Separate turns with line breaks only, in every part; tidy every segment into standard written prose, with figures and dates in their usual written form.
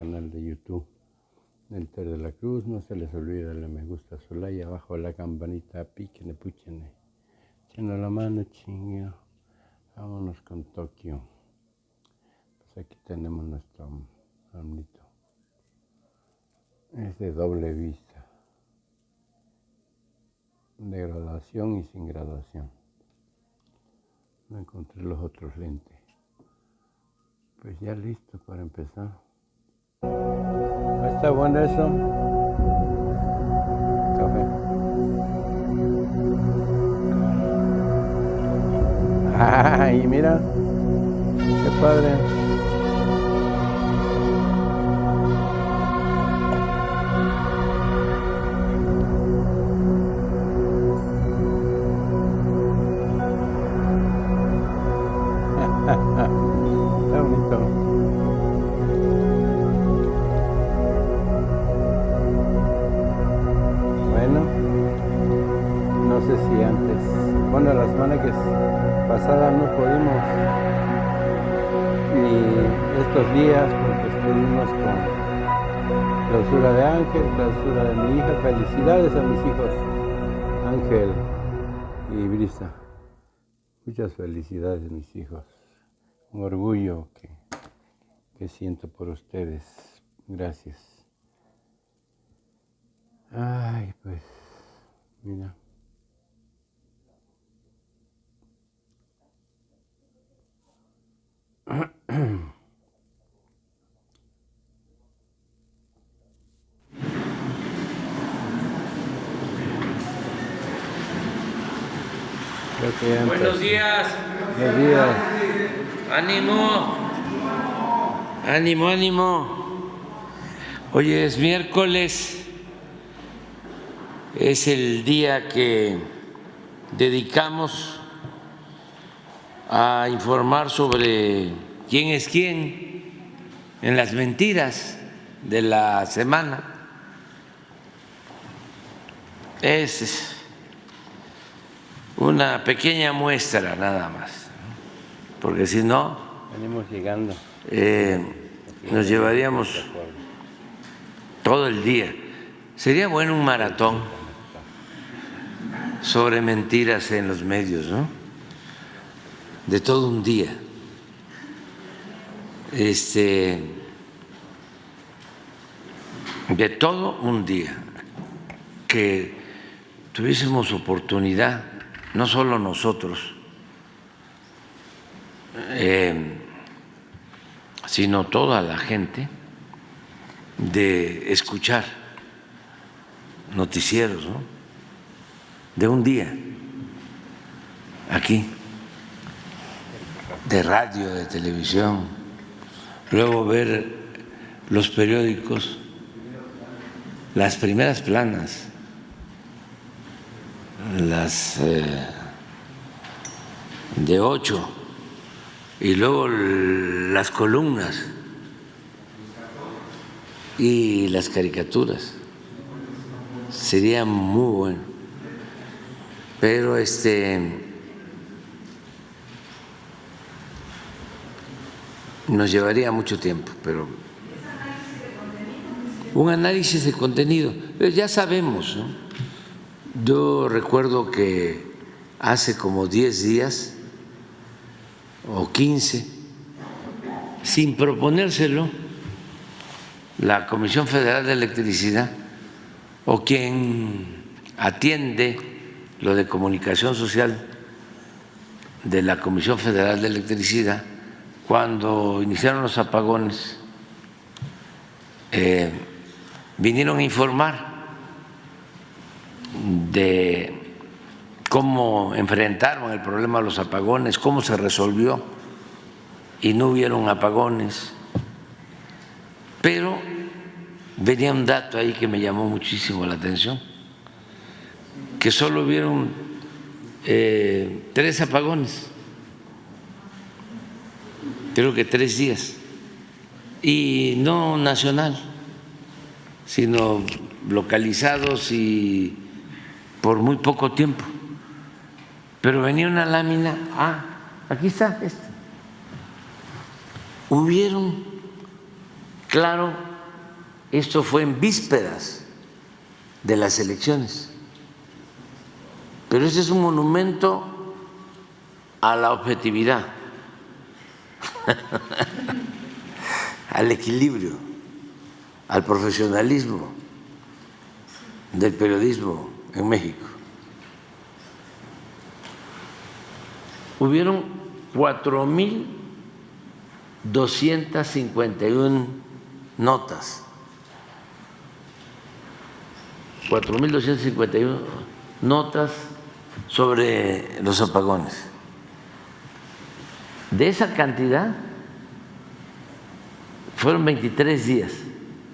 Canal de YouTube del Ter de la Cruz. No se les olvide darle me gusta a su like, abajo la campanita, píquenle, púchenle, echando la mano, chingo. Vámonos con Tokio. Pues aquí tenemos nuestro amnito. Es de doble vista, de graduación y sin graduación. No encontré los otros lentes. Pues ya listo para empezar. ¿Está bueno eso? Café. ¡Ay, mira! ¡Qué padre! Está bonito. Bueno, no sé si antes, bueno, la semana que pasada no pudimos, ni estos días, porque estuvimos con clausura de Ángel, clausura de mi hija. Felicidades a mis hijos, Ángel y Brisa. Muchas felicidades, mis hijos. Un orgullo que siento por ustedes. Gracias. Ay, pues, mira.
Buenos días.
Buenos días.
Ánimo. Ánimo, ánimo. Hoy es miércoles. Es el día que dedicamos a informar sobre quién es quién en las mentiras de la semana. Es una pequeña muestra nada más, porque si no,
Venimos llegando.
nos llevaríamos todo el día. Sería bueno un maratón sobre mentiras en los medios, ¿no? De todo un día. De todo un día. Que tuviésemos oportunidad, no solo nosotros, sino toda la gente, de escuchar noticieros, ¿no? De un día, aquí, de radio, de televisión, luego ver los periódicos, las primeras planas, las de 8, y luego las columnas y las caricaturas. Sería muy bueno, pero nos llevaría mucho tiempo, pero un análisis de contenido, pero ya sabemos, ¿no? Yo recuerdo que hace como 10 días o 15, sin proponérselo, la Comisión Federal de Electricidad o quien atiende lo de comunicación social de la Comisión Federal de Electricidad, cuando iniciaron los apagones, vinieron a informar de cómo enfrentaron el problema de los apagones, cómo se resolvió y no hubieron apagones. Pero venía un dato ahí que me llamó muchísimo la atención, que solo hubieron 3 apagones, creo que 3 días, y no nacional, sino localizados y por muy poco tiempo. Pero venía una lámina, aquí está, hubieron, claro, Esto fue en vísperas de las elecciones. Pero este es un monumento a la objetividad, al equilibrio, al profesionalismo del periodismo en México. Hubieron 4.251 notas, 4.251 notas sobre los apagones. De esa cantidad, fueron 23 días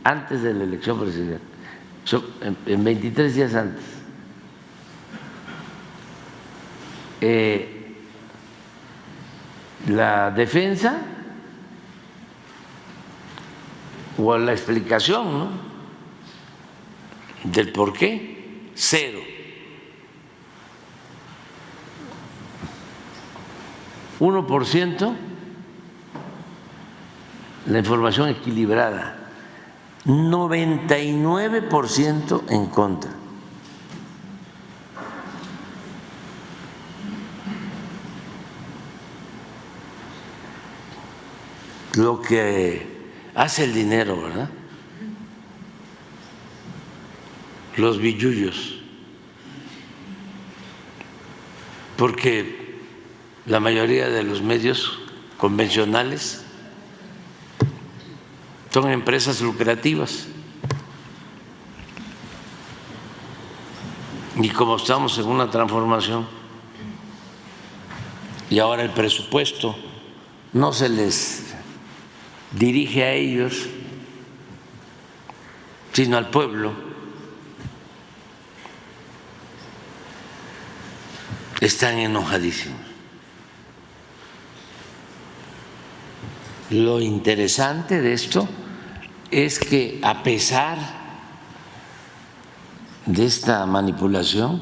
antes de la elección presidencial, en 23 días antes. La defensa o la explicación, ¿no?, del por qué, cero. 1% la información equilibrada, 99% en contra. Lo que hace el dinero, ¿verdad? Los billullos, porque la mayoría de los medios convencionales son empresas lucrativas. Y como estamos en una transformación y ahora el presupuesto no se les dirige a ellos, sino al pueblo, están enojadísimos. Lo interesante de esto es que a pesar de esta manipulación,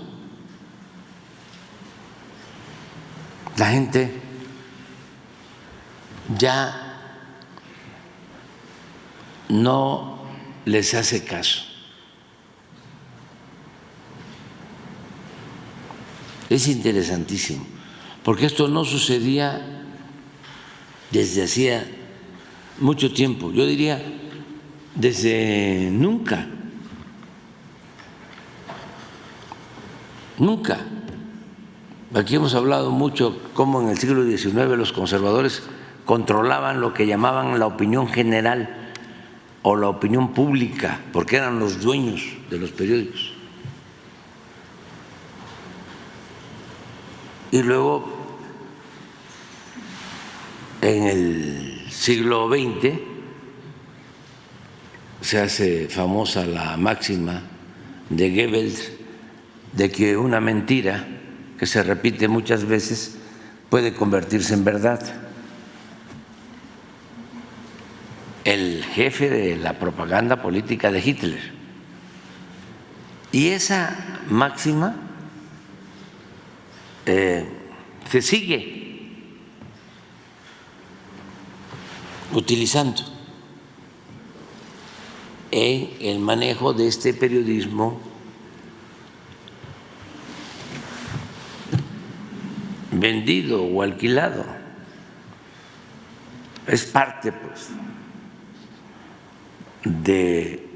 la gente ya no les hace caso. Es interesantísimo, porque esto no sucedía desde hacía mucho tiempo, yo diría desde nunca. Aquí hemos hablado mucho cómo en el siglo XIX los conservadores controlaban lo que llamaban la opinión general o la opinión pública, porque eran los dueños de los periódicos. Y luego, en el siglo XX, se hace famosa la máxima de Goebbels de que una mentira que se repite muchas veces puede convertirse en verdad. El jefe de la propaganda política de Hitler. Y esa máxima se sigue utilizando en el manejo de este periodismo vendido o alquilado. Es parte, pues, de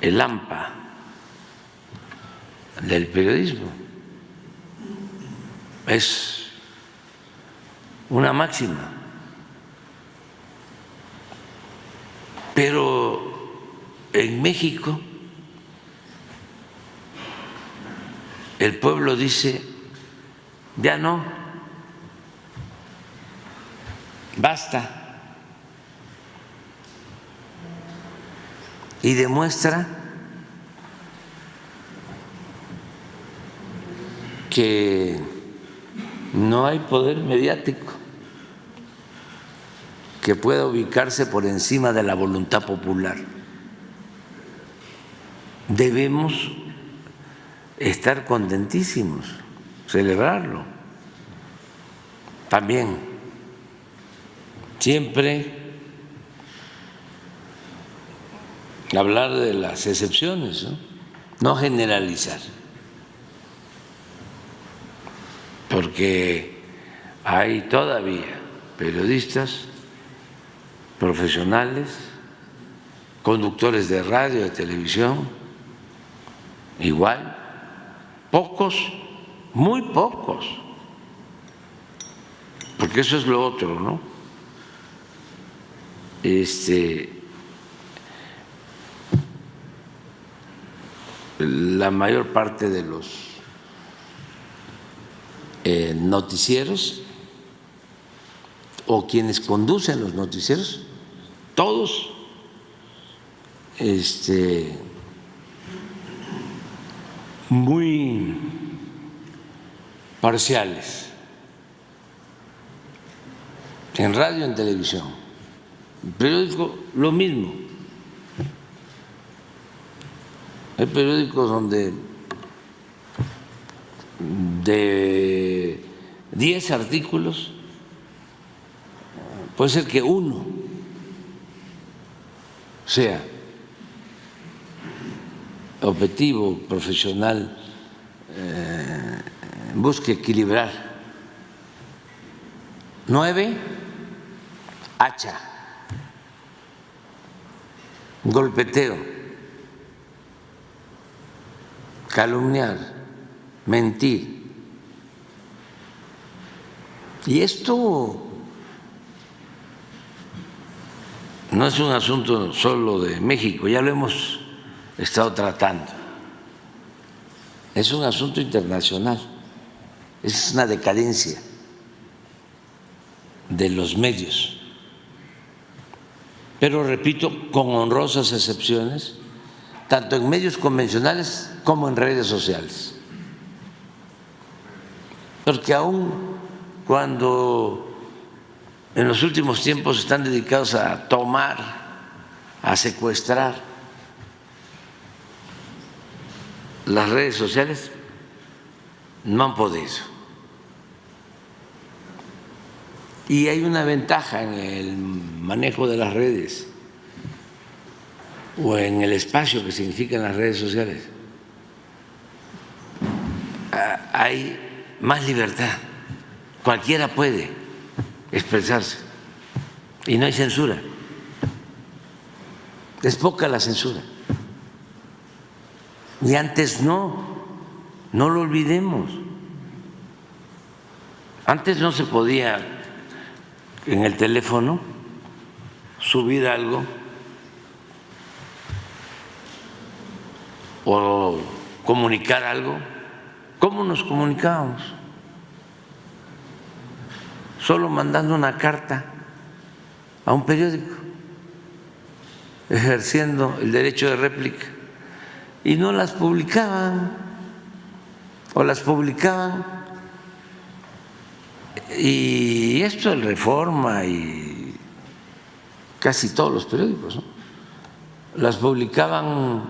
el AMPA del periodismo. Es una máxima. Pero en México el pueblo dice, ya no, basta. Y demuestra que no hay poder mediático que pueda ubicarse por encima de la voluntad popular. Debemos estar contentísimos, celebrarlo. También siempre hablar de las excepciones, no generalizar, porque hay todavía periodistas profesionales, conductores de radio, de televisión, igual, pocos, muy pocos, porque eso es lo otro, ¿no? La mayor parte de los noticieros o quienes conducen los noticieros, todos muy parciales, en radio, en televisión, en periódico lo mismo. Hay periódicos donde de 10 artículos puede ser que uno sea objetivo, profesional, busque equilibrar. 9, hacha, golpeteo, calumniar, mentir. Y esto no es un asunto solo de México, ya lo hemos estado tratando. Es un asunto internacional, es una decadencia de los medios. Pero repito, con honrosas excepciones, tanto en medios convencionales como en redes sociales. Porque aún cuando en los últimos tiempos están dedicados a tomar, a secuestrar las redes sociales, no han podido. Y hay una ventaja en el manejo de las redes o en el espacio que significan las redes sociales. Hay más libertad, cualquiera puede expresarse y no hay censura, es poca la censura. Y antes no lo olvidemos, antes no se podía en el teléfono subir algo o comunicar algo. ¿Cómo nos comunicábamos? Solo mandando una carta a un periódico, ejerciendo el derecho de réplica, y no las publicaban, o las publicaban. Y esto es Reforma y casi todos los periódicos, ¿no? Las publicaban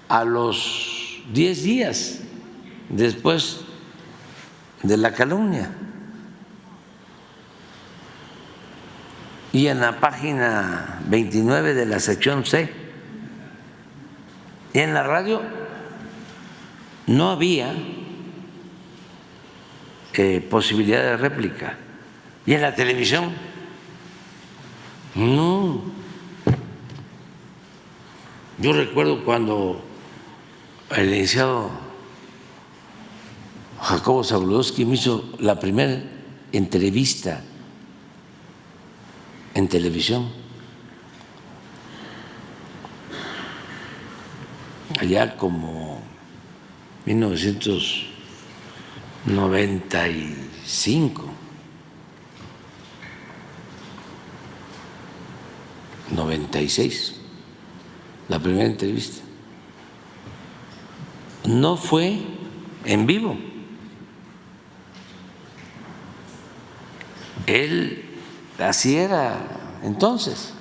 a los 10 días después de la calumnia. Y en la página 29 de la sección C. Y en la radio no había posibilidad de réplica. Y en la televisión no. Yo recuerdo cuando el licenciado Jacobo Zabludovsky me hizo la primera entrevista en televisión, allá como 1995, 96, la primera entrevista. No fue en vivo. Él así era entonces.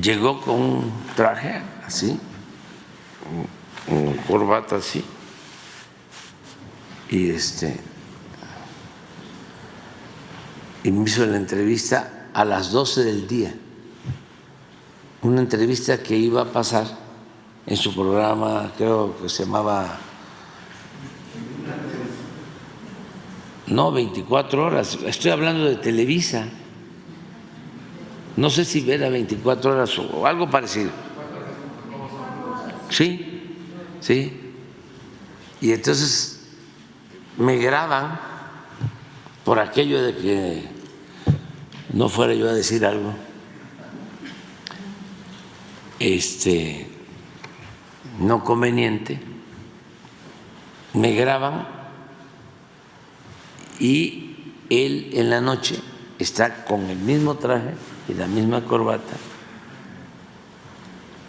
Llegó con un traje así, un corbata así, y me hizo la entrevista a las 12 del día. una entrevista que iba a pasar en su programa, creo que se llamaba, no, 24 horas, estoy hablando de Televisa, no sé si era 24 horas o algo parecido. Sí, sí. Y entonces me graban por aquello de que no fuera yo a decir algo no conveniente, me graban y él en la noche está con el mismo traje y la misma corbata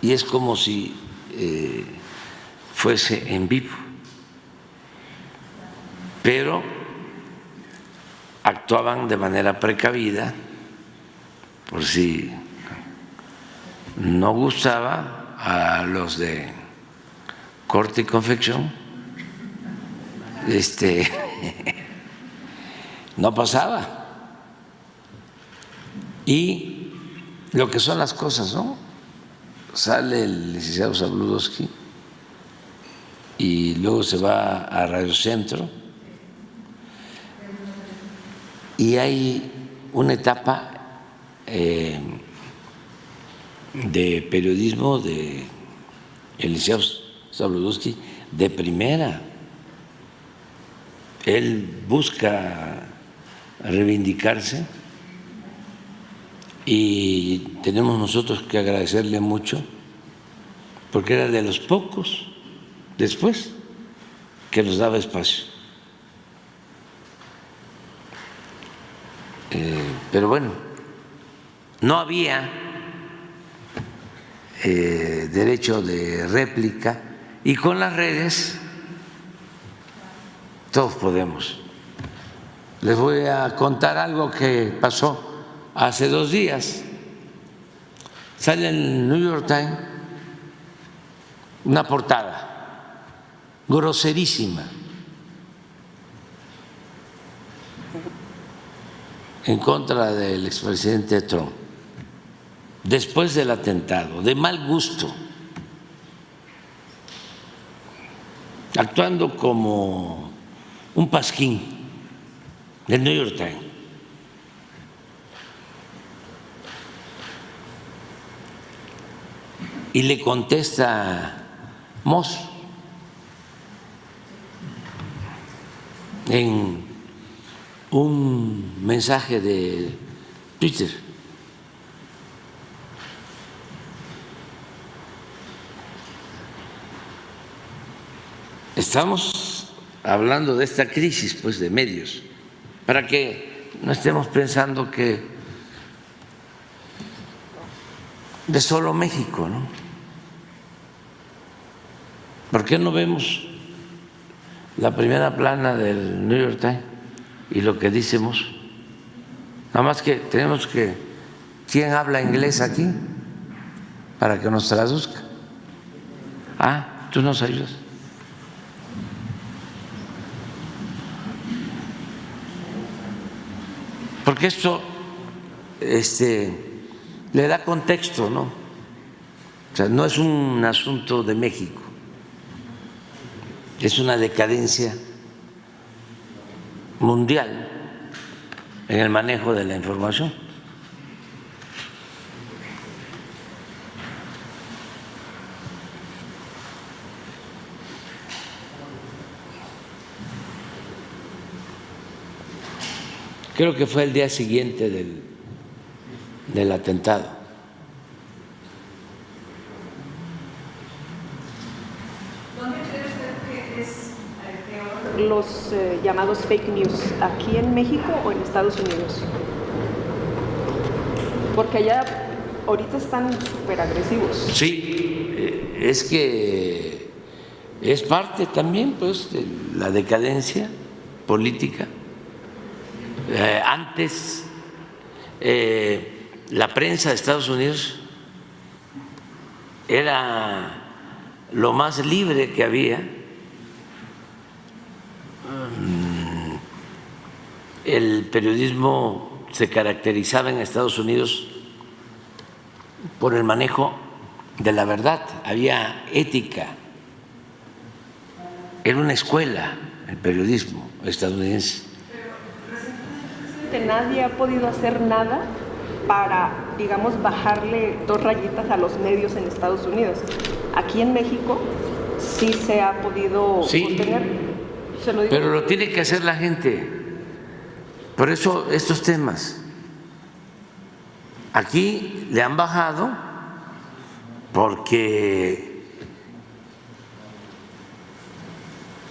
y es como si fuese en vivo, pero actuaban de manera precavida por si no gustaba a los de corte y confección, no pasaba. Y lo que son las cosas, ¿no? Sale el licenciado Zabludovsky y luego se va a Radio Centro y hay una etapa de periodismo de el licenciado Zabludovsky de primera. Él busca reivindicarse y tenemos nosotros que agradecerle mucho porque era de los pocos después que nos daba espacio. Pero bueno, no había derecho de réplica y con las redes todos podemos. Les voy a contar algo que pasó hace 2 días. Sale en el New York Times una portada groserísima en contra del expresidente Trump después del atentado, de mal gusto, actuando como un pasquín del New York Times. Y le contesta Moss en un mensaje de Twitter. Estamos hablando de esta crisis, pues, de medios, para que no estemos pensando que de solo México, ¿no? ¿Por qué no vemos la primera plana del New York Times y lo que decimos? Nada más que tenemos que, ¿quién habla inglés aquí? Para que nos traduzca. Ah, tú nos ayudas. Porque esto le da contexto, ¿no? O sea, no es un asunto de México, es una decadencia mundial en el manejo de la información. Creo que fue el día siguiente del atentado.
¿Dónde cree usted que es peor los llamados fake news? ¿Aquí en México o en Estados Unidos? Porque allá ahorita están súper agresivos.
Sí, es que es parte también, pues, de la decadencia política. Antes la prensa de Estados Unidos era lo más libre que había. El periodismo se caracterizaba en Estados Unidos por el manejo de la verdad, había ética. Era una escuela el periodismo estadounidense.
Nadie ha podido hacer nada para, digamos, bajarle 2 rayitas a los medios en Estados Unidos. Aquí en México sí se ha podido contener. Se lo digo.
Pero lo tiene que hacer la gente. Por eso estos temas aquí le han bajado porque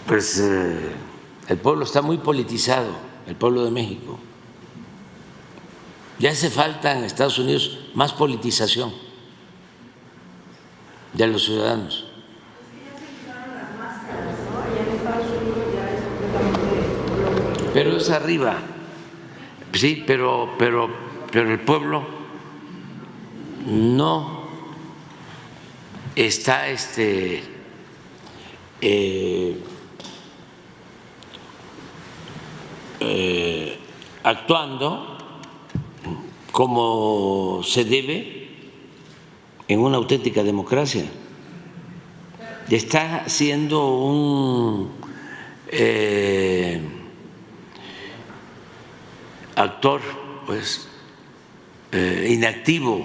pues el pueblo está muy politizado, el pueblo de México. Ya hace falta en Estados Unidos más politización de los ciudadanos. Pero es arriba, sí, pero el pueblo no está actuando como se debe en una auténtica democracia. Está siendo un actor, pues, inactivo.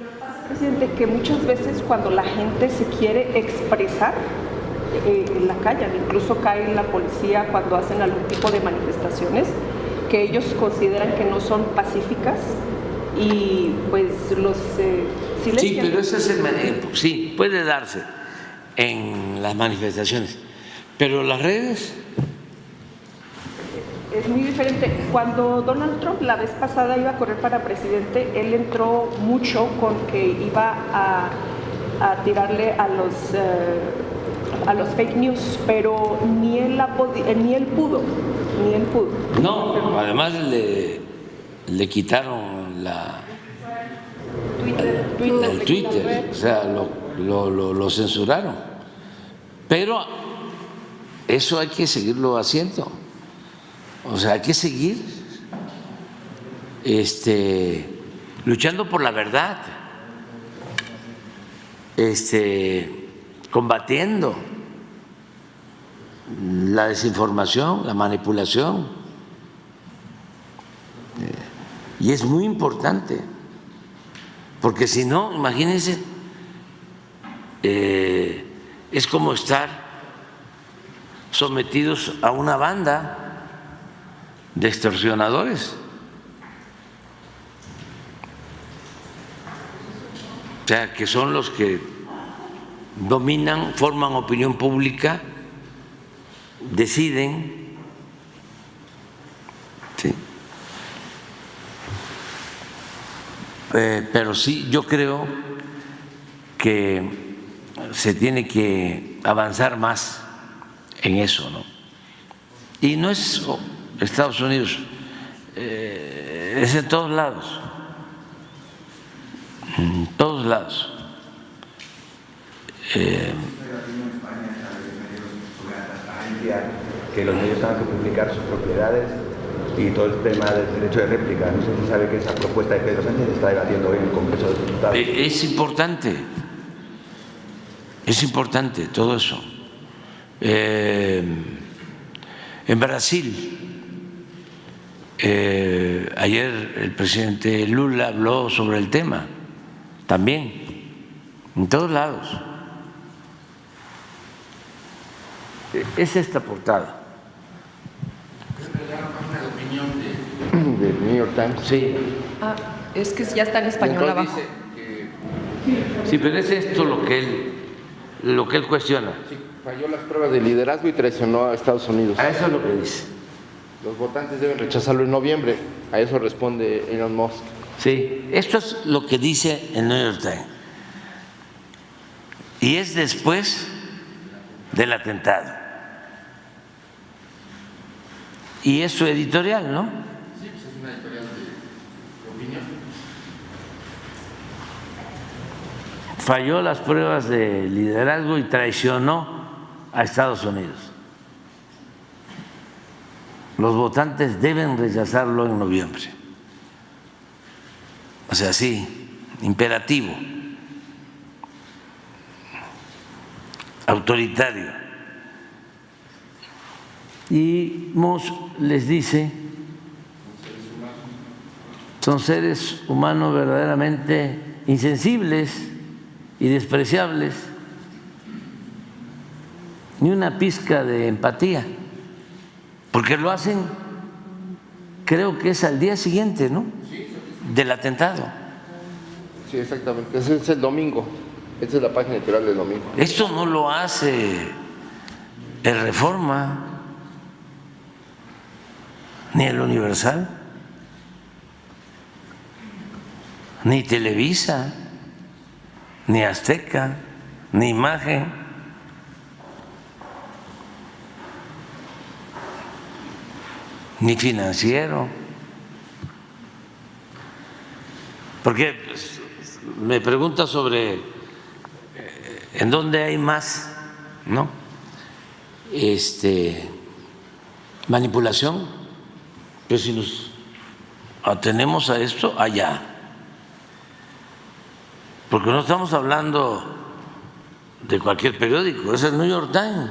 Lo que pasa, presidente, que muchas veces cuando la gente se quiere expresar la callan, incluso cae la policía cuando hacen algún tipo de manifestaciones que ellos consideran que no son pacíficas y pues los silencian.
Sí, pero ese es el manejo, sí, puede darse en las manifestaciones, pero las redes
es muy diferente. Cuando Donald Trump la vez pasada iba a correr para presidente, él entró mucho con que iba a tirarle a los fake news, pero ni él pudo.
No, además le quitaron el Twitter, o sea, lo censuraron. Pero eso hay que seguirlo haciendo. O sea, hay que seguir luchando por la verdad, combatiendo la desinformación, la manipulación. Y es muy importante, porque si no, imagínense, es como estar sometidos a una banda de extorsionadores. O sea, que son los que dominan, forman opinión pública, deciden. Sí. Pero sí, yo creo que se tiene que avanzar más en eso, ¿no? Y no es Estados Unidos, es en todos lados, en todos lados.
Que los medios tengan que publicar sus propiedades y todo el tema del derecho de réplica. No sé si sabe que esa propuesta de Pedro Sánchez se está debatiendo hoy en el Congreso de los Diputados.
Es importante todo eso. En Brasil, ayer el presidente Lula habló sobre el tema, también, en todos lados. Es esta portada.
Del New York Times.
Sí.
Ah, es que ya está en español abajo.
Sí, pero es esto lo que él cuestiona.
Sí, falló las pruebas de liderazgo y traicionó a Estados Unidos.
A eso es lo que dice.
Los votantes deben rechazarlo en noviembre. A eso responde Elon Musk.
Sí, esto es lo que dice el New York Times. Y es después del atentado. Y es su editorial, ¿no?
Sí, pues es una editorial de opinión.
Falló las pruebas de liderazgo y traicionó a Estados Unidos. Los votantes deben rechazarlo en noviembre. O sea, sí, imperativo, autoritario. Y Moss les dice, son seres humanos verdaderamente insensibles y despreciables, ni una pizca de empatía, porque lo hacen, creo que es al día siguiente, ¿no?, del atentado.
Sí, exactamente. Ese es el domingo. Esa es la página editorial del domingo.
Esto no lo hace el Reforma, ni el Universal, ni Televisa, ni Azteca, ni Imagen. Ni Financiero. Porque me pregunta sobre en dónde hay más, ¿no?, manipulación. Pero si nos atenemos a esto, allá. Porque no estamos hablando de cualquier periódico, es el New York Times.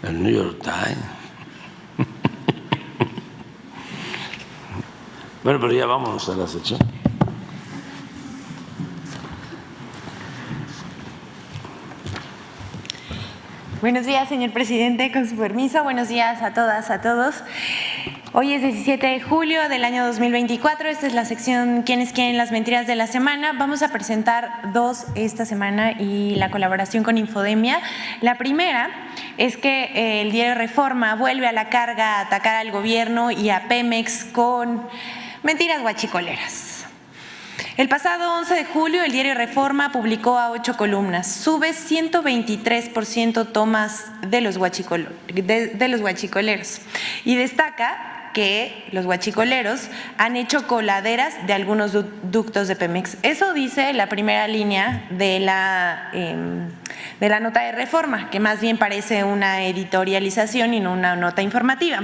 El New York Times. Bueno, pero ya vámonos a la sección.
Buenos días, señor presidente, con su permiso. Buenos días a todas, a todos. Hoy es 17 de julio del año 2024. Esta es la sección ¿Quiénes quieren las mentiras de la semana? Vamos a presentar dos esta semana y la colaboración con Infodemia. La primera es que el diario Reforma vuelve a la carga a atacar al gobierno y a Pemex con mentiras guachicoleras. El pasado 11 de julio, el diario Reforma publicó a 8 columnas. Sube 123% tomas de los guachicoleros y destaca que los guachicoleros han hecho coladeras de algunos ductos de Pemex. Eso dice la primera línea de la nota de Reforma, que más bien parece una editorialización y no una nota informativa.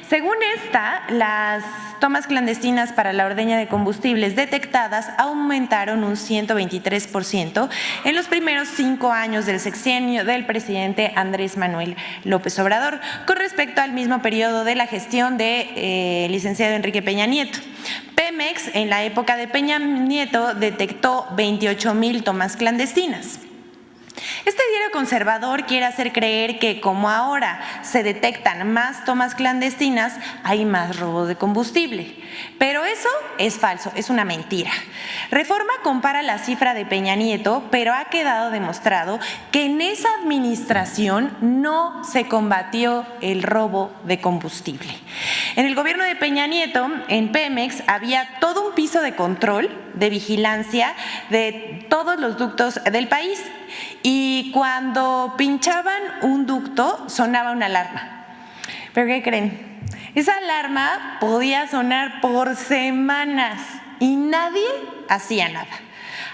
Según esta, las tomas clandestinas para la ordeña de combustibles detectadas aumentaron un 123% en los primeros 5 años del sexenio del presidente Andrés Manuel López Obrador, con respecto al mismo periodo de la gestión de licenciado Enrique Peña Nieto. Pemex, en la época de Peña Nieto, detectó 28,000 tomas clandestinas. Este diario conservador quiere hacer creer que como ahora se detectan más tomas clandestinas, hay más robo de combustible. Pero eso es falso, es una mentira. Reforma compara la cifra de Peña Nieto, pero ha quedado demostrado que en esa administración no se combatió el robo de combustible. En el gobierno de Peña Nieto, en Pemex, había todo un piso de control, de vigilancia de todos los ductos del país. Y cuando pinchaban un ducto, sonaba una alarma. ¿Pero qué creen? Esa alarma podía sonar por semanas y nadie hacía nada.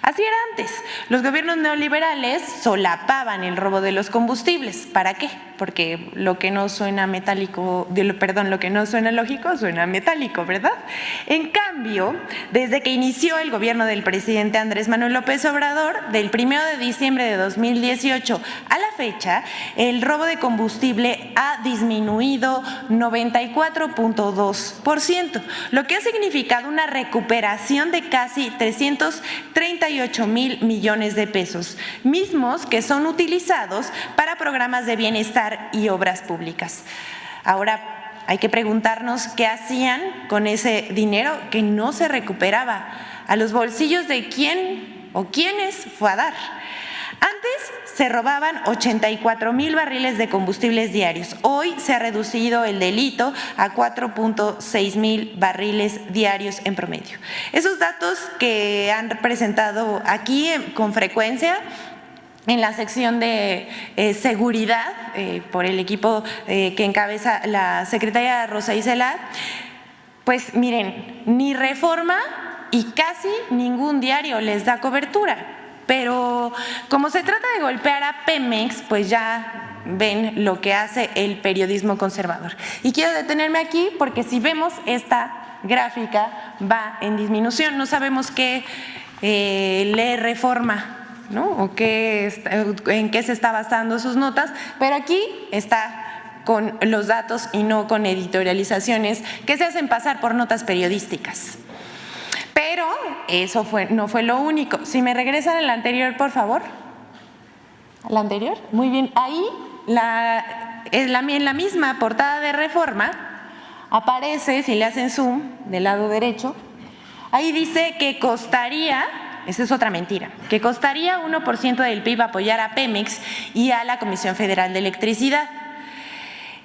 Así era antes. Los gobiernos neoliberales solapaban el robo de los combustibles. ¿Para qué? Porque lo que no suena metálico, lo que no suena lógico, suena metálico, ¿verdad? En cambio, desde que inició el gobierno del presidente Andrés Manuel López Obrador, del 1 de diciembre de 2018 a la fecha, el robo de combustible ha disminuido 94.2%, lo que ha significado una recuperación de casi 338,000 millones de pesos, mismos que son utilizados para programas de bienestar y obras públicas. Ahora hay que preguntarnos qué hacían con ese dinero que no se recuperaba, a los bolsillos de quién o quiénes fue a dar. Antes se robaban 84,000 barriles de combustibles diarios. Hoy se ha reducido el delito a 4,600 barriles diarios en promedio. Esos datos que han presentado aquí con frecuencia en la sección de seguridad por el equipo que encabeza la secretaria Rosa Isela, pues miren, ni Reforma y casi ningún diario les da cobertura. Pero como se trata de golpear a Pemex, pues ya ven lo que hace el periodismo conservador. Y quiero detenerme aquí porque si vemos esta gráfica va en disminución, no sabemos qué lee Reforma, ¿no? O en qué se está basando sus notas, pero aquí está con los datos y no con editorializaciones que se hacen pasar por notas periodísticas. Pero eso no fue lo único. Si me regresan al anterior, por favor. ¿Al anterior? Muy bien. Ahí, en la misma portada de Reforma, aparece, si le hacen zoom del lado derecho, ahí dice que costaría, esa es otra mentira, que costaría 1% del PIB apoyar a Pemex y a la Comisión Federal de Electricidad.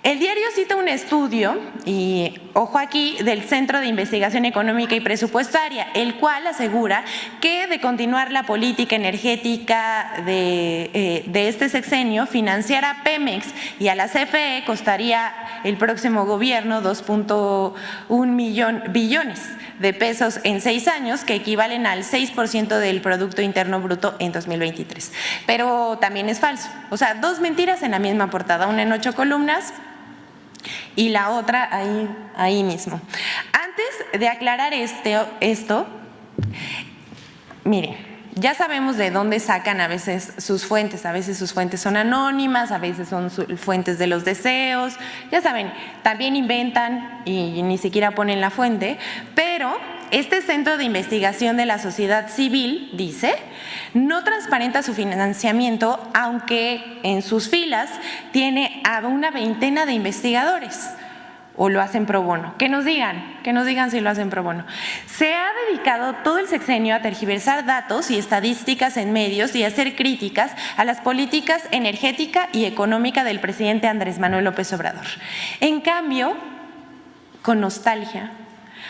El diario cita un estudio, y ojo aquí, del Centro de Investigación Económica y Presupuestaria, el cual asegura que de continuar la política energética de este sexenio, financiar a Pemex y a la CFE costaría el próximo gobierno 2.1 billones de pesos en 6 años, que equivalen al 6% del Producto Interno Bruto en 2023. Pero también es falso. O sea, 2 mentiras en la misma portada, una en 8 columnas y la otra ahí mismo. Antes de aclarar esto, miren, ya sabemos de dónde sacan a veces sus fuentes son anónimas, a veces son fuentes de los deseos, ya saben, también inventan y ni siquiera ponen la fuente, pero este Centro de Investigación de la Sociedad Civil, dice, no transparenta su financiamiento, aunque en sus filas tiene a una veintena de investigadores. O lo hacen pro bono. Que nos digan si lo hacen pro bono. Se ha dedicado todo el sexenio a tergiversar datos y estadísticas en medios y a hacer críticas a las políticas energética y económica del presidente Andrés Manuel López Obrador. En cambio, con nostalgia,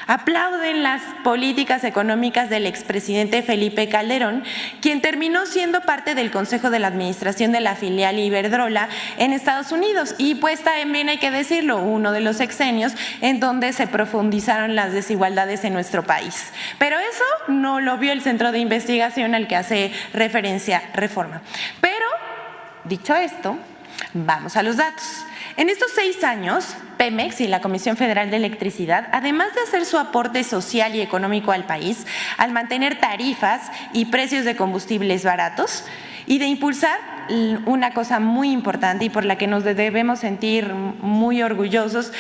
aplauden las políticas económicas del expresidente Felipe Calderón, quien terminó siendo parte del Consejo de la Administración de la filial Iberdrola en Estados Unidos y pues también hay que decirlo, uno de los sexenios en donde se profundizaron las desigualdades en nuestro país. Pero eso no lo vio el Centro de Investigación al que hace referencia Reforma. Pero, dicho esto, vamos a los datos. En estos 6 años, Pemex y la Comisión Federal de Electricidad, además de hacer su aporte social y económico al país, al mantener tarifas y precios de combustibles baratos y de impulsar una cosa muy importante y por la que nos debemos sentir muy orgullosos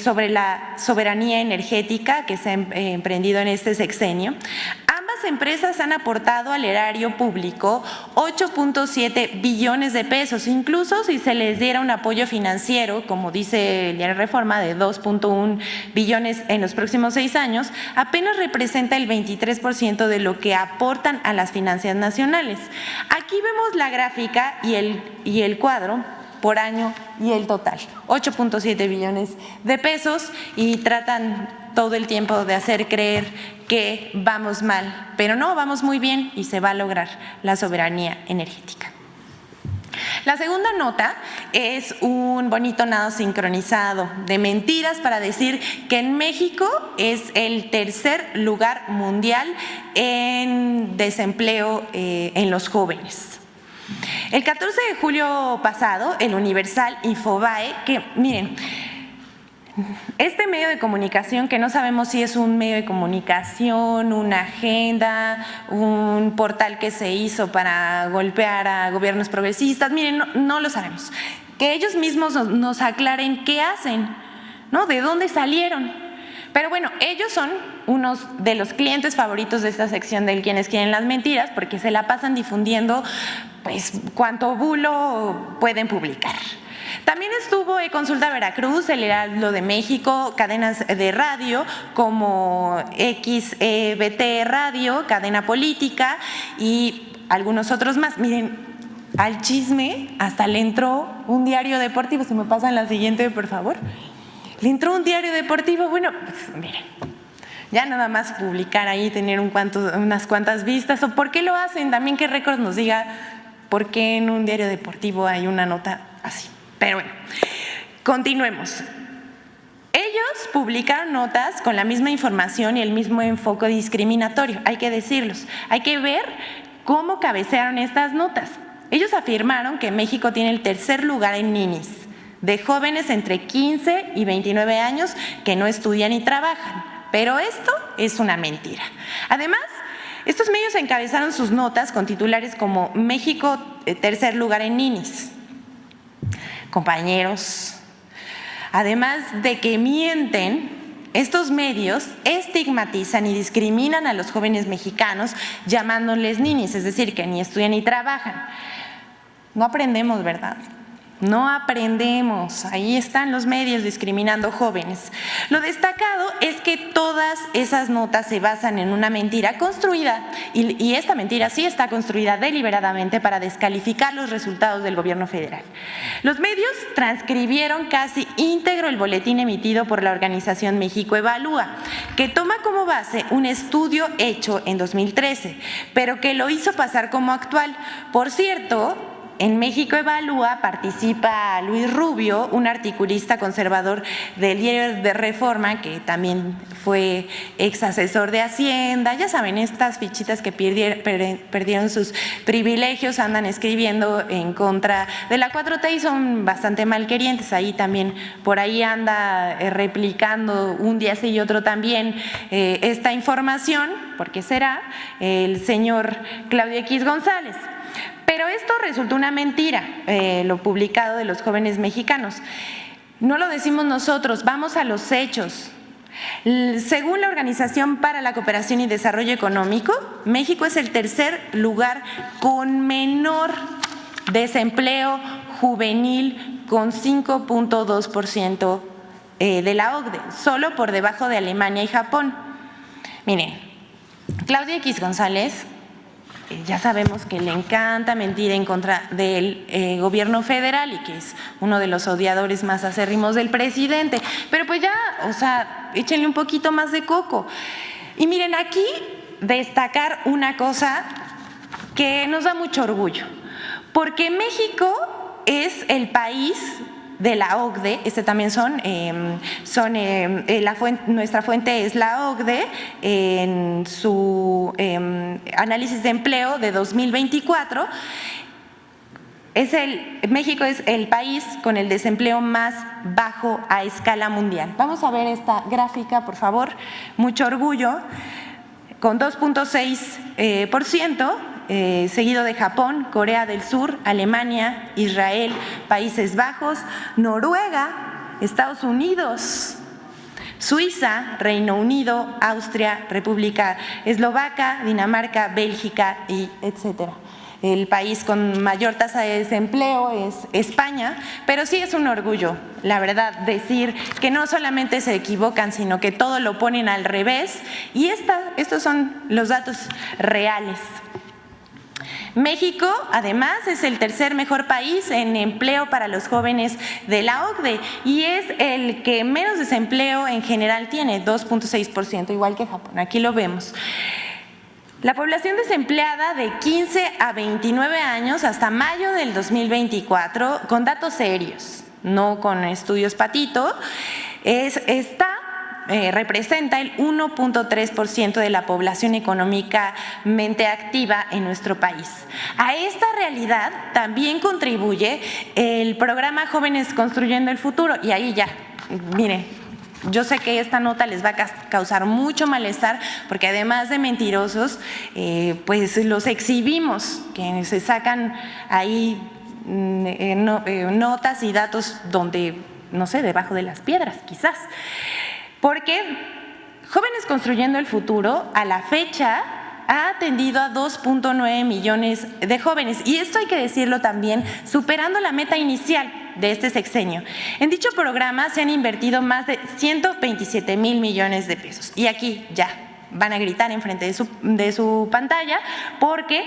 sobre la soberanía energética que se ha emprendido en este sexenio. Ambas empresas han aportado al erario público 8.7 billones de pesos, incluso si se les diera un apoyo financiero, como dice el diario Reforma, de 2.1 billones en los próximos 6 años, apenas representa el 23% de lo que aportan a las finanzas nacionales. Aquí vemos la gráfica y el cuadro por año y el total, 8.7 billones de pesos y tratan todo el tiempo de hacer creer que vamos mal, pero no, vamos muy bien y se va a lograr la soberanía energética. La segunda nota es un bonito nado sincronizado de mentiras para decir que en México es el tercer lugar mundial en desempleo en los jóvenes. El 14 de julio pasado, el Universal Infobae, que miren, este medio de comunicación que no sabemos si es un medio de comunicación, una agenda, un portal que se hizo para golpear a gobiernos progresistas, miren, no lo sabemos. Que ellos mismos nos aclaren qué hacen, ¿no? ¿De dónde salieron? Pero bueno, ellos son unos de los clientes favoritos de esta sección del Quienes Quieren las Mentiras porque se la pasan difundiendo pues cuánto bulo pueden publicar. También estuvo Consulta Veracruz, el Heraldo de México, cadenas de radio como XBT Radio, Cadena Política y algunos otros más. Miren, al chisme hasta le entró un diario deportivo. Si me pasan la siguiente, por favor. Le entró un diario deportivo. Bueno, pues miren, ya nada más publicar ahí, tener unas cuantas vistas. ¿O por qué lo hacen? También que Récord nos diga por qué en un diario deportivo hay una nota así. Pero bueno, continuemos. Ellos publicaron notas con la misma información y el mismo enfoque discriminatorio, hay que decirlos. Hay que ver cómo cabecearon estas notas. Ellos afirmaron que México tiene el tercer lugar en ninis, de jóvenes entre 15 y 29 años que no estudian y trabajan. Pero esto es una mentira. Además, estos medios encabezaron sus notas con titulares como México, tercer lugar en ninis. Compañeros, además de que mienten, estos medios estigmatizan y discriminan a los jóvenes mexicanos llamándoles ninis, es decir, que ni estudian ni trabajan. No aprendemos, ¿verdad? No aprendemos. Ahí están los medios discriminando jóvenes. Lo destacado es que todas esas notas se basan en una mentira construida, y esta mentira sí está construida deliberadamente para descalificar los resultados del gobierno federal. Los medios transcribieron casi íntegro el boletín emitido por la organización México Evalúa, que toma como base un estudio hecho en 2013, pero que lo hizo pasar como actual. Por cierto, en México Evalúa participa Luis Rubio, un articulista conservador del diario de Reforma, que también fue ex asesor de Hacienda. Ya saben, estas fichitas que perdieron sus privilegios, andan escribiendo en contra de la 4T y son bastante malquerientes. Ahí también, por ahí anda replicando un día sí y otro también esta información, porque será el señor Claudio X González. Pero esto resultó una mentira, lo publicado de los jóvenes mexicanos. No lo decimos nosotros, vamos a los hechos. Según la Organización para la Cooperación y Desarrollo Económico, México es el tercer lugar con menor desempleo juvenil, con 5.2% de la OCDE, solo por debajo de Alemania y Japón. Miren, Claudia X González, ya sabemos que le encanta mentir en contra del gobierno federal y que es uno de los odiadores más acérrimos del presidente. Pero pues ya, o sea, échenle un poquito más de coco. Y miren, aquí destacar una cosa que nos da mucho orgullo, porque México es el país de la OCDE, también nuestra fuente es la OCDE, en su análisis de empleo de 2024, México es el país con el desempleo más bajo a escala mundial. Vamos a ver esta gráfica, por favor, mucho orgullo, con 2.6%, seguido de Japón, Corea del Sur, Alemania, Israel, Países Bajos, Noruega, Estados Unidos, Suiza, Reino Unido, Austria, República Eslovaca, Dinamarca, Bélgica y etcétera. El país con mayor tasa de desempleo es España, pero sí es un orgullo, la verdad, decir que no solamente se equivocan, sino que todo lo ponen al revés, y estos son los datos reales. México, además, es el tercer mejor país en empleo para los jóvenes de la OCDE y es el que menos desempleo en general tiene, 2.6%, igual que Japón. Aquí lo vemos. La población desempleada de 15 a 29 años hasta mayo del 2024, con datos serios, no con estudios patito, representa el 1.3% de la población económicamente activa en nuestro país. A esta realidad también contribuye el programa Jóvenes Construyendo el Futuro, y ahí ya, miren, yo sé que esta nota les va a causar mucho malestar porque además de mentirosos, pues los exhibimos, que se sacan ahí notas y datos donde, no sé, debajo de las piedras quizás. Porque Jóvenes Construyendo el Futuro, a la fecha, ha atendido a 2.9 millones de jóvenes. Y esto hay que decirlo también, superando la meta inicial de este sexenio. En dicho programa se han invertido más de 127 mil millones de pesos. Y aquí ya van a gritar enfrente de su pantalla, porque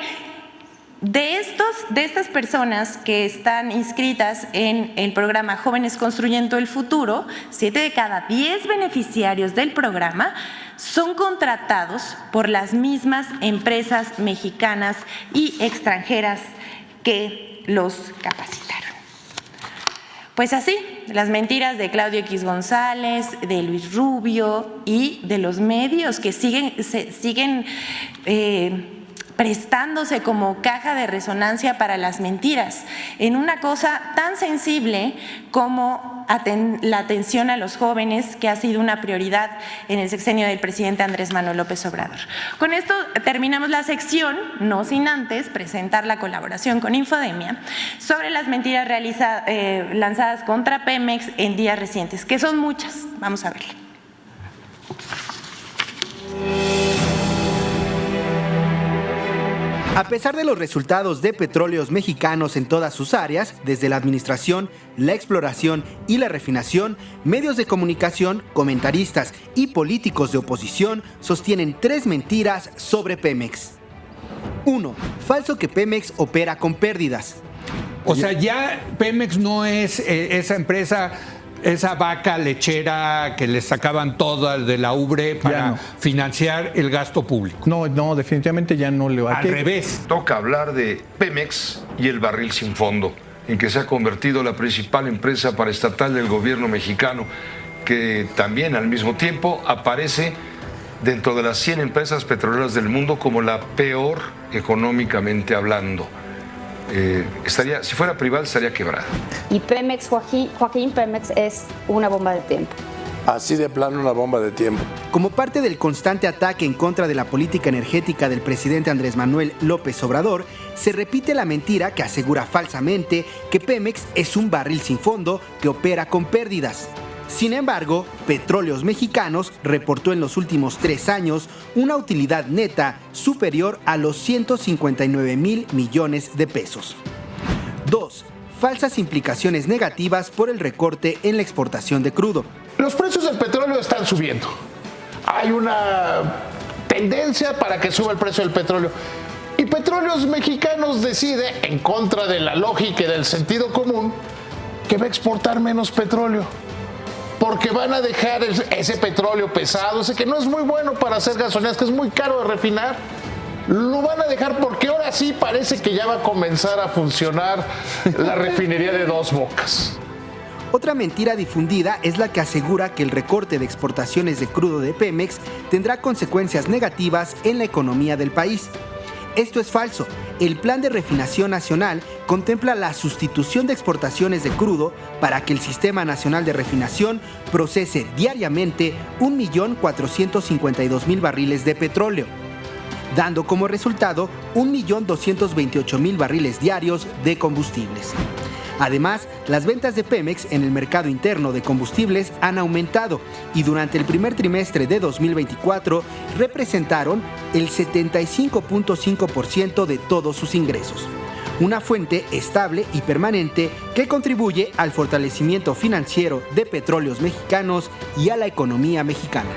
de estas personas que están inscritas en el programa Jóvenes Construyendo el Futuro, 7 de cada 10 beneficiarios del programa son contratados por las mismas empresas mexicanas y extranjeras que los capacitaron. Pues así, las mentiras de Claudio X González, de Luis Rubio y de los medios que siguen prestándose como caja de resonancia para las mentiras, en una cosa tan sensible como la atención a los jóvenes, que ha sido una prioridad en el sexenio del presidente Andrés Manuel López Obrador. Con esto terminamos la sección, no sin antes presentar la colaboración con Infodemia sobre las mentiras lanzadas contra Pemex en días recientes, que son muchas. Vamos a verla.
A pesar de los resultados de Petróleos Mexicanos en todas sus áreas, desde la administración, la exploración y la refinación, medios de comunicación, comentaristas y políticos de oposición sostienen 3 mentiras sobre Pemex. 1. Falso que Pemex opera con pérdidas.
O sea, ya Pemex no es esa empresa, esa vaca lechera que le sacaban toda de la ubre para financiar el gasto público.
No, definitivamente ya no le va a...
Al revés.
Toca hablar de Pemex y el barril sin fondo, en que se ha convertido la principal empresa paraestatal del gobierno mexicano, que también al mismo tiempo aparece dentro de las 100 empresas petroleras del mundo como la peor económicamente hablando. Si fuera privada estaría quebrada.
Y Pemex, Joaquín Pemex es una bomba de tiempo.
Así de plano, una bomba de tiempo.
Como parte del constante ataque en contra de la política energética del presidente Andrés Manuel López Obrador, se repite la mentira que asegura falsamente que Pemex es un barril sin fondo que opera con pérdidas. Sin embargo, Petróleos Mexicanos reportó en los últimos 3 años una utilidad neta superior a los 159,000 millones de pesos. 2. Falsas implicaciones negativas por el recorte en la exportación de crudo.
Los precios del petróleo están subiendo. Hay una tendencia para que suba el precio del petróleo. Y Petróleos Mexicanos decide, en contra de la lógica y del sentido común, que va a exportar menos petróleo. Porque van a dejar ese petróleo pesado, ese que no es muy bueno para hacer gasolinas, que es muy caro de refinar. Lo van a dejar porque ahora sí parece que ya va a comenzar a funcionar la refinería de Dos Bocas.
Otra mentira difundida es la que asegura que el recorte de exportaciones de crudo de Pemex tendrá consecuencias negativas en la economía del país. Esto es falso. El Plan de Refinación Nacional contempla la sustitución de exportaciones de crudo para que el Sistema Nacional de Refinación procese diariamente 1.452.000 barriles de petróleo, dando como resultado 1.228.000 barriles diarios de combustibles. Además, las ventas de Pemex en el mercado interno de combustibles han aumentado y durante el primer trimestre de 2024 representaron el 75.5% de todos sus ingresos. Una fuente estable y permanente que contribuye al fortalecimiento financiero de Petróleos Mexicanos y a la economía mexicana.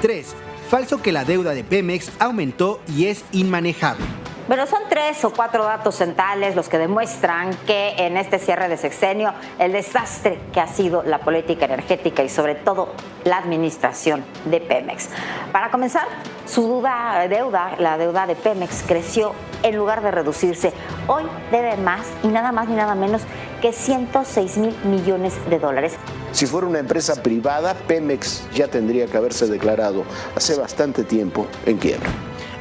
3. Falso que la deuda de Pemex aumentó y es inmanejable.
Bueno, son 3 o 4 datos centrales los que demuestran que en este cierre de sexenio el desastre que ha sido la política energética y sobre todo la administración de Pemex. Para comenzar, la deuda de Pemex creció en lugar de reducirse. Hoy debe más y nada menos que 106,000 millones de dólares.
Si fuera una empresa privada, Pemex ya tendría que haberse declarado hace bastante tiempo en quiebra.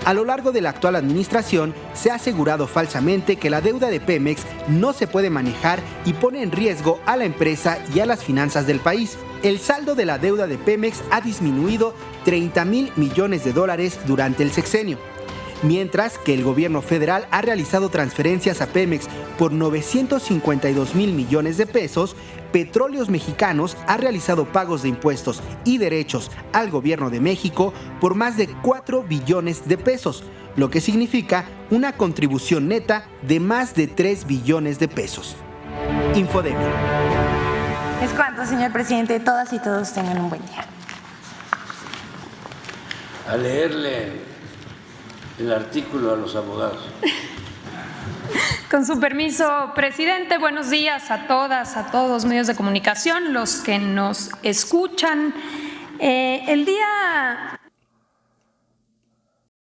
A lo largo de la actual administración, se ha asegurado falsamente que la deuda de Pemex no se puede manejar y pone en riesgo a la empresa y a las finanzas del país. El saldo de la deuda de Pemex ha disminuido 30,000 millones de dólares durante el sexenio, mientras que el gobierno federal ha realizado transferencias a Pemex por 952,000 millones de pesos. Petróleos Mexicanos ha realizado pagos de impuestos y derechos al gobierno de México por más de 4 billones de pesos, lo que significa una contribución neta de más de 3 billones de pesos. Infodemia.
Es cuanto, señor presidente. Todas y todos tengan un buen día.
A leerle el artículo a los abogados.
Con su permiso, presidente, buenos días a todas, a todos medios de comunicación, los que nos escuchan. El día